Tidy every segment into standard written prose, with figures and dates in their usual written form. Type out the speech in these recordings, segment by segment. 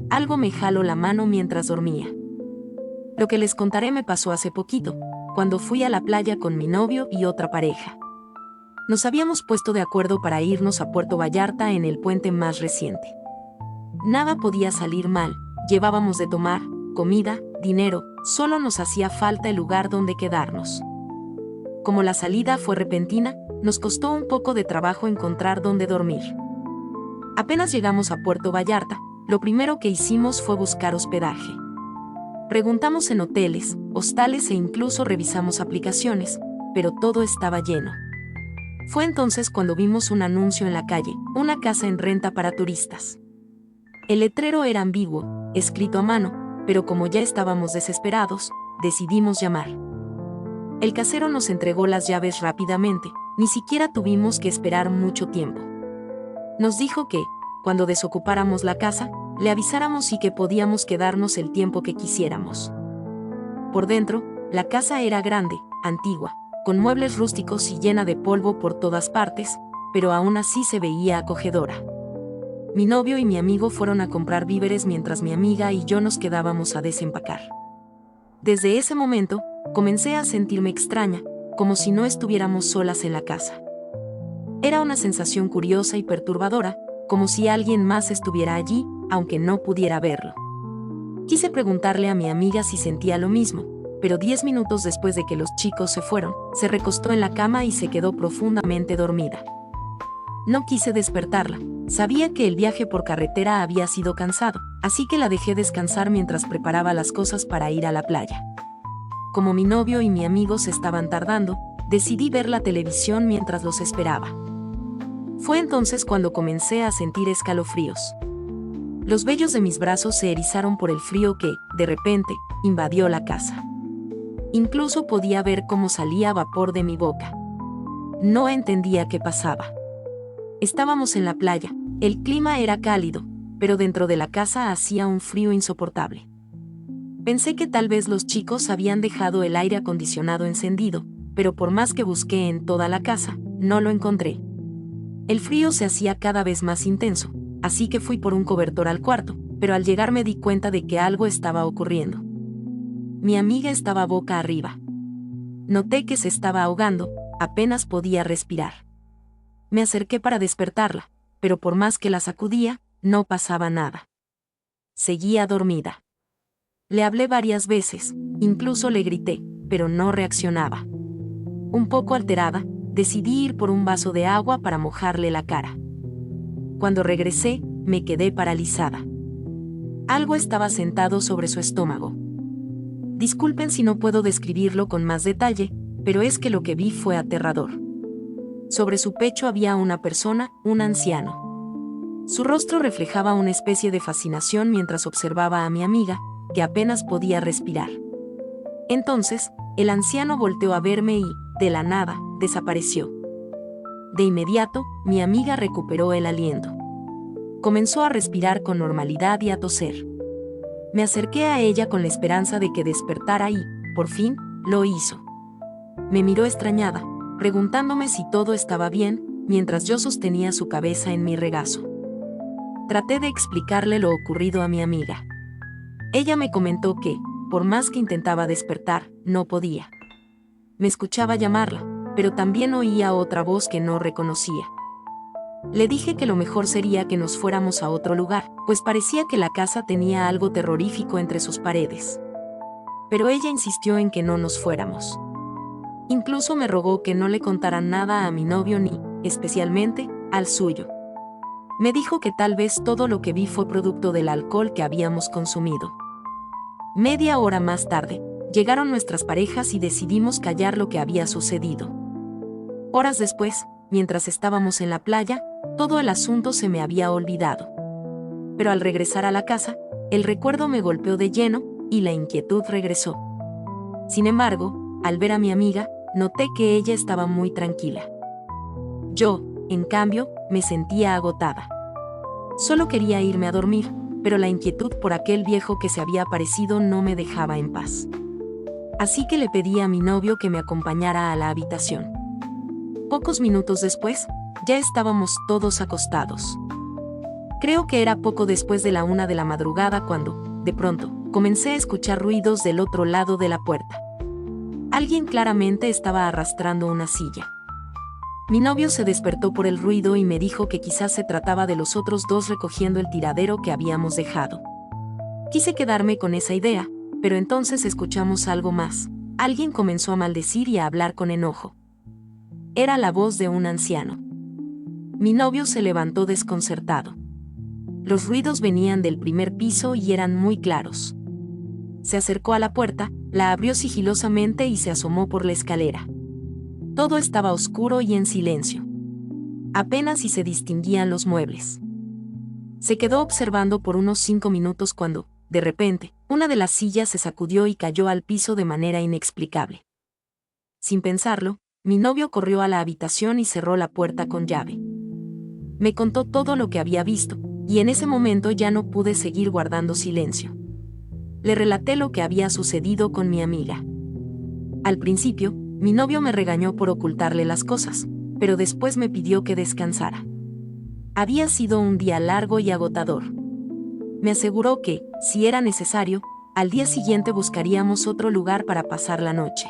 algo me jaló la mano mientras dormía. Lo que les contaré me pasó hace poquito, cuando fui a la playa con mi novio y otra pareja. Nos habíamos puesto de acuerdo para irnos a Puerto Vallarta en el puente más reciente. Nada podía salir mal, llevábamos de tomar, comida, dinero, solo nos hacía falta el lugar donde quedarnos. Como la salida fue repentina, nos costó un poco de trabajo encontrar dónde dormir. Apenas llegamos a Puerto Vallarta, lo primero que hicimos fue buscar hospedaje. Preguntamos en hoteles, hostales e incluso revisamos aplicaciones, pero todo estaba lleno. Fue entonces cuando vimos un anuncio en la calle, una casa en renta para turistas. El letrero era ambiguo, escrito a mano, pero como ya estábamos desesperados, decidimos llamar. El casero nos entregó las llaves rápidamente, ni siquiera tuvimos que esperar mucho tiempo. Nos dijo que, cuando desocupáramos la casa, le avisáramos y que podíamos quedarnos el tiempo que quisiéramos. Por dentro, la casa era grande, antigua, con muebles rústicos y llena de polvo por todas partes, pero aún así se veía acogedora. Mi novio y mi amigo fueron a comprar víveres mientras mi amiga y yo nos quedábamos a desempacar. Desde ese momento, comencé a sentirme extraña, como si no estuviéramos solas en la casa. Era una sensación curiosa y perturbadora, como si alguien más estuviera allí, aunque no pudiera verlo. Quise preguntarle a mi amiga si sentía lo mismo, pero 10 minutos después de que los chicos se fueron, se recostó en la cama y se quedó profundamente dormida. No quise despertarla, sabía que el viaje por carretera había sido cansado, así que la dejé descansar mientras preparaba las cosas para ir a la playa. Como mi novio y mi amigo se estaban tardando, decidí ver la televisión mientras los esperaba. Fue entonces cuando comencé a sentir escalofríos. Los vellos de mis brazos se erizaron por el frío que, de repente, invadió la casa. Incluso podía ver cómo salía vapor de mi boca. No entendía qué pasaba. Estábamos en la playa, el clima era cálido, pero dentro de la casa hacía un frío insoportable. Pensé que tal vez los chicos habían dejado el aire acondicionado encendido, pero por más que busqué en toda la casa, no lo encontré. El frío se hacía cada vez más intenso, así que fui por un cobertor al cuarto, pero al llegar me di cuenta de que algo estaba ocurriendo. Mi amiga estaba boca arriba. Noté que se estaba ahogando, apenas podía respirar. Me acerqué para despertarla, pero por más que la sacudía, no pasaba nada. Seguía dormida. Le hablé varias veces, incluso le grité, pero no reaccionaba. Un poco alterada, decidí ir por un vaso de agua para mojarle la cara. Cuando regresé, me quedé paralizada. Algo estaba sentado sobre su estómago. Disculpen si no puedo describirlo con más detalle, pero es que lo que vi fue aterrador. Sobre su pecho había una persona, un anciano. Su rostro reflejaba una especie de fascinación mientras observaba a mi amiga, que apenas podía respirar. Entonces, el anciano volteó a verme y, de la nada, desapareció. De inmediato, mi amiga recuperó el aliento. Comenzó a respirar con normalidad y a toser. Me acerqué a ella con la esperanza de que despertara y, por fin, lo hizo. Me miró extrañada, preguntándome si todo estaba bien, mientras yo sostenía su cabeza en mi regazo. Traté de explicarle lo ocurrido a mi amiga. Ella me comentó que, por más que intentaba despertar, no podía. Me escuchaba llamarla, pero también oía otra voz que no reconocía. Le dije que lo mejor sería que nos fuéramos a otro lugar, pues parecía que la casa tenía algo terrorífico entre sus paredes. Pero ella insistió en que no nos fuéramos. Incluso me rogó que no le contara nada a mi novio ni, especialmente, al suyo. Me dijo que tal vez todo lo que vi fue producto del alcohol que habíamos consumido. Media hora más tarde, llegaron nuestras parejas y decidimos callar lo que había sucedido. Horas después, mientras estábamos en la playa, todo el asunto se me había olvidado. Pero al regresar a la casa, el recuerdo me golpeó de lleno y la inquietud regresó. Sin embargo, al ver a mi amiga, noté que ella estaba muy tranquila. Yo, en cambio, me sentía agotada. Solo quería irme a dormir, pero la inquietud por aquel viejo que se había aparecido no me dejaba en paz. Así que le pedí a mi novio que me acompañara a la habitación. Pocos minutos después, ya estábamos todos acostados. Creo que era poco después de la 1 de la madrugada cuando, de pronto, comencé a escuchar ruidos del otro lado de la puerta. Alguien claramente estaba arrastrando una silla. Mi novio se despertó por el ruido y me dijo que quizás se trataba de los otros dos recogiendo el tiradero que habíamos dejado. Quise quedarme con esa idea, pero entonces escuchamos algo más. Alguien comenzó a maldecir y a hablar con enojo. Era la voz de un anciano. Mi novio se levantó desconcertado. Los ruidos venían del primer piso y eran muy claros. Se acercó a la puerta, la abrió sigilosamente y se asomó por la escalera. Todo estaba oscuro y en silencio. Apenas si se distinguían los muebles. Se quedó observando por unos 5 minutos cuando, de repente, una de las sillas se sacudió y cayó al piso de manera inexplicable. Sin pensarlo, mi novio corrió a la habitación y cerró la puerta con llave. Me contó todo lo que había visto, y en ese momento ya no pude seguir guardando silencio. Le relaté lo que había sucedido con mi amiga. Al principio, mi novio me regañó por ocultarle las cosas, pero después me pidió que descansara. Había sido un día largo y agotador. Me aseguró que, si era necesario, al día siguiente buscaríamos otro lugar para pasar la noche.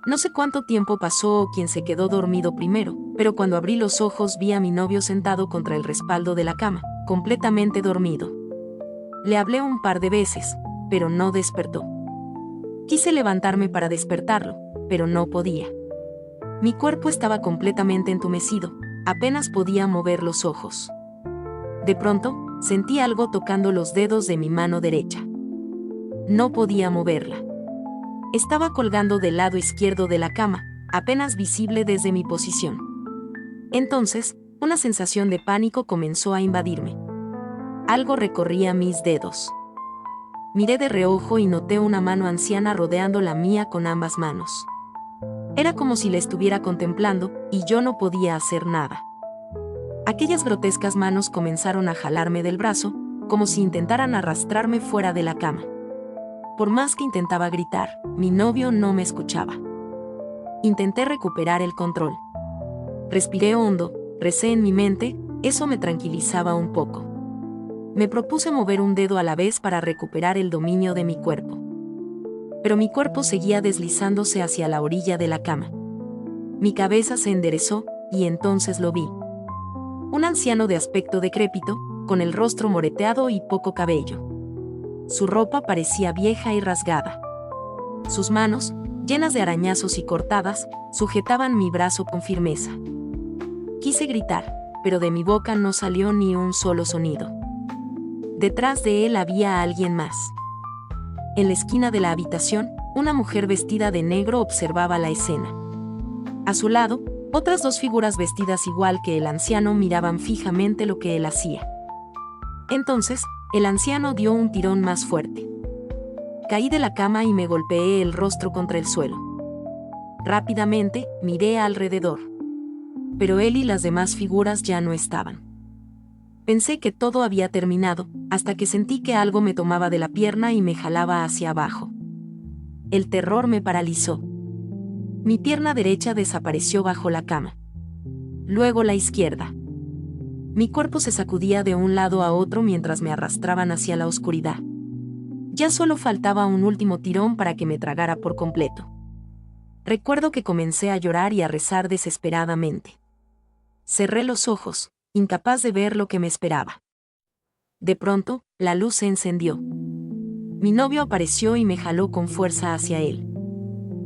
No sé cuánto tiempo pasó o quién se quedó dormido primero, pero cuando abrí los ojos vi a mi novio sentado contra el respaldo de la cama, completamente dormido. Le hablé un par de veces, pero no despertó. Quise levantarme para despertarlo, pero no podía. Mi cuerpo estaba completamente entumecido, apenas podía mover los ojos. De pronto, sentí algo tocando los dedos de mi mano derecha. No podía moverla. Estaba colgando del lado izquierdo de la cama, apenas visible desde mi posición. Entonces, una sensación de pánico comenzó a invadirme. Algo recorría mis dedos. Miré de reojo y noté una mano anciana rodeando la mía con ambas manos. Era como si la estuviera contemplando, y yo no podía hacer nada. Aquellas grotescas manos comenzaron a jalarme del brazo, como si intentaran arrastrarme fuera de la cama. Por más que intentaba gritar, mi novio no me escuchaba. Intenté recuperar el control. Respiré hondo, recé en mi mente, eso me tranquilizaba un poco. Me propuse mover un dedo a la vez para recuperar el dominio de mi cuerpo. Pero mi cuerpo seguía deslizándose hacia la orilla de la cama. Mi cabeza se enderezó, y entonces lo vi. Un anciano de aspecto decrépito, con el rostro moreteado y poco cabello. Su ropa parecía vieja y rasgada. Sus manos, llenas de arañazos y cortadas, sujetaban mi brazo con firmeza. Quise gritar, pero de mi boca no salió ni un solo sonido. Detrás de él había alguien más. En la esquina de la habitación, una mujer vestida de negro observaba la escena. A su lado, otras 2 figuras vestidas igual que el anciano miraban fijamente lo que él hacía. Entonces, el anciano dio un tirón más fuerte. Caí de la cama y me golpeé el rostro contra el suelo. Rápidamente, miré alrededor. Pero él y las demás figuras ya no estaban. Pensé que todo había terminado, hasta que sentí que algo me tomaba de la pierna y me jalaba hacia abajo. El terror me paralizó. Mi pierna derecha desapareció bajo la cama. Luego la izquierda. Mi cuerpo se sacudía de un lado a otro mientras me arrastraban hacia la oscuridad. Ya solo faltaba un último tirón para que me tragara por completo. Recuerdo que comencé a llorar y a rezar desesperadamente. Cerré los ojos, incapaz de ver lo que me esperaba. De pronto, la luz se encendió. Mi novio apareció y me jaló con fuerza hacia él.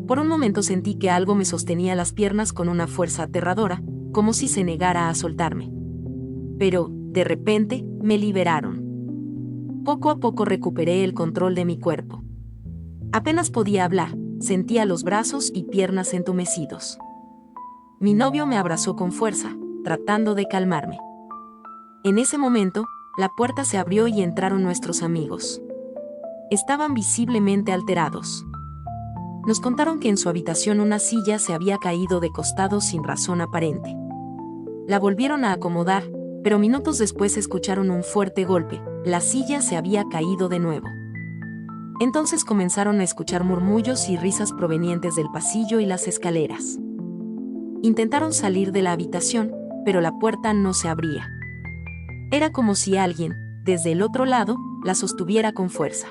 Por un momento sentí que algo me sostenía las piernas con una fuerza aterradora, como si se negara a soltarme. Pero, de repente, me liberaron. Poco a poco recuperé el control de mi cuerpo. Apenas podía hablar, sentía los brazos y piernas entumecidos. Mi novio me abrazó con fuerza, tratando de calmarme. En ese momento, la puerta se abrió y entraron nuestros amigos. Estaban visiblemente alterados. Nos contaron que en su habitación una silla se había caído de costado sin razón aparente. La volvieron a acomodar, pero minutos después escucharon un fuerte golpe, la silla se había caído de nuevo. Entonces comenzaron a escuchar murmullos y risas provenientes del pasillo y las escaleras. Intentaron salir de la habitación, pero la puerta no se abría. Era como si alguien, desde el otro lado, la sostuviera con fuerza.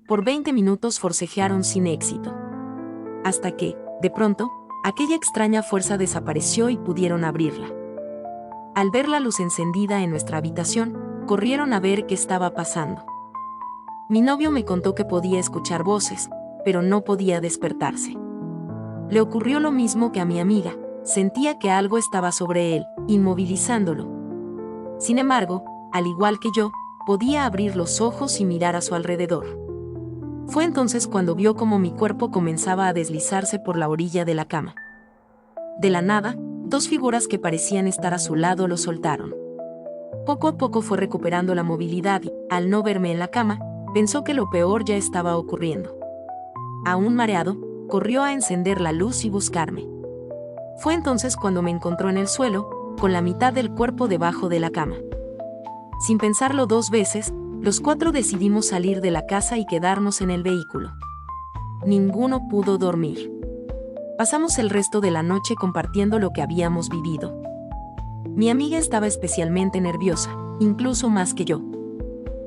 Por 20 minutos forcejearon sin éxito. Hasta que, de pronto, aquella extraña fuerza desapareció y pudieron abrirla. Al ver la luz encendida en nuestra habitación, corrieron a ver qué estaba pasando. Mi novio me contó que podía escuchar voces, pero no podía despertarse. Le ocurrió lo mismo que a mi amiga, sentía que algo estaba sobre él, inmovilizándolo. Sin embargo, al igual que yo, podía abrir los ojos y mirar a su alrededor. Fue entonces cuando vio cómo mi cuerpo comenzaba a deslizarse por la orilla de la cama. De la nada, dos figuras que parecían estar a su lado lo soltaron. Poco a poco fue recuperando la movilidad y, al no verme en la cama, pensó que lo peor ya estaba ocurriendo. Aún mareado, corrió a encender la luz y buscarme. Fue entonces cuando me encontró en el suelo, con la mitad del cuerpo debajo de la cama. Sin pensarlo 2 veces, los 4 decidimos salir de la casa y quedarnos en el vehículo. Ninguno pudo dormir. Pasamos el resto de la noche compartiendo lo que habíamos vivido. Mi amiga estaba especialmente nerviosa, incluso más que yo.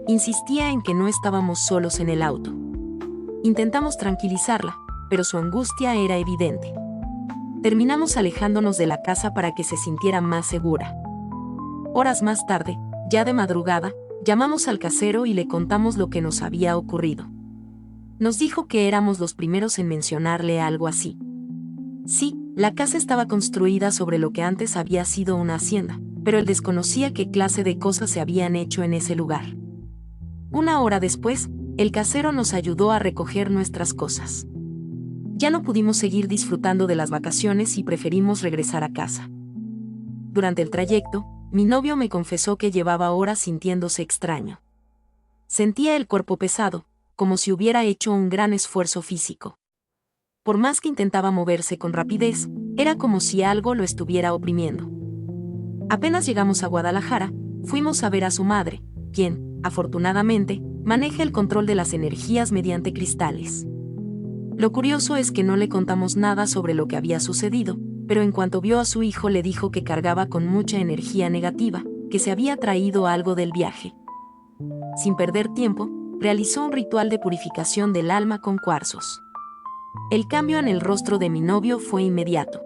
Insistía en que no estábamos solos en el auto. Intentamos tranquilizarla, pero su angustia era evidente. Terminamos alejándonos de la casa para que se sintiera más segura. Horas más tarde, ya de madrugada, llamamos al casero y le contamos lo que nos había ocurrido. Nos dijo que éramos los primeros en mencionarle algo así. Sí, la casa estaba construida sobre lo que antes había sido una hacienda, pero él desconocía qué clase de cosas se habían hecho en ese lugar. 1 hora después, el casero nos ayudó a recoger nuestras cosas. Ya no pudimos seguir disfrutando de las vacaciones y preferimos regresar a casa. Durante el trayecto, mi novio me confesó que llevaba horas sintiéndose extraño. Sentía el cuerpo pesado, como si hubiera hecho un gran esfuerzo físico. Por más que intentaba moverse con rapidez, era como si algo lo estuviera oprimiendo. Apenas llegamos a Guadalajara, fuimos a ver a su madre, quien, afortunadamente, maneja el control de las energías mediante cristales. Lo curioso es que no le contamos nada sobre lo que había sucedido, pero en cuanto vio a su hijo le dijo que cargaba con mucha energía negativa, que se había traído algo del viaje. Sin perder tiempo, realizó un ritual de purificación del alma con cuarzos. El cambio en el rostro de mi novio fue inmediato.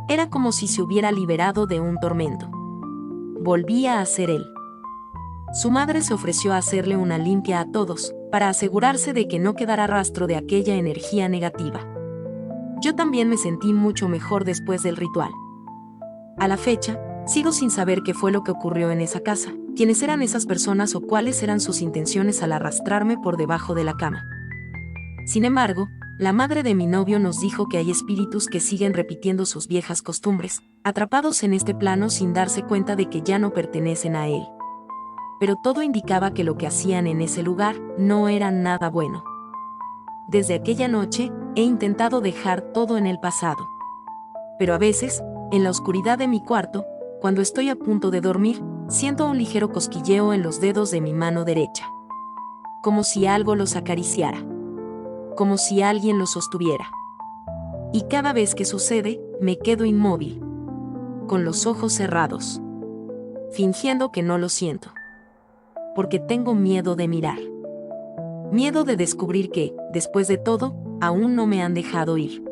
Era como si se hubiera liberado de un tormento. Volvía a ser él. Su madre se ofreció a hacerle una limpia a todos, para asegurarse de que no quedara rastro de aquella energía negativa. Yo también me sentí mucho mejor después del ritual. A la fecha, sigo sin saber qué fue lo que ocurrió en esa casa, quiénes eran esas personas o cuáles eran sus intenciones al arrastrarme por debajo de la cama. Sin embargo, la madre de mi novio nos dijo que hay espíritus que siguen repitiendo sus viejas costumbres, atrapados en este plano sin darse cuenta de que ya no pertenecen a él. Pero todo indicaba que lo que hacían en ese lugar no era nada bueno. Desde aquella noche, he intentado dejar todo en el pasado. Pero a veces, en la oscuridad de mi cuarto, cuando estoy a punto de dormir, siento un ligero cosquilleo en los dedos de mi mano derecha. Como si algo los acariciara. Como si alguien los sostuviera. Y cada vez que sucede, me quedo inmóvil. Con los ojos cerrados. Fingiendo que no lo siento. Porque tengo miedo de mirar. Miedo de descubrir que, después de todo, aún no me han dejado ir.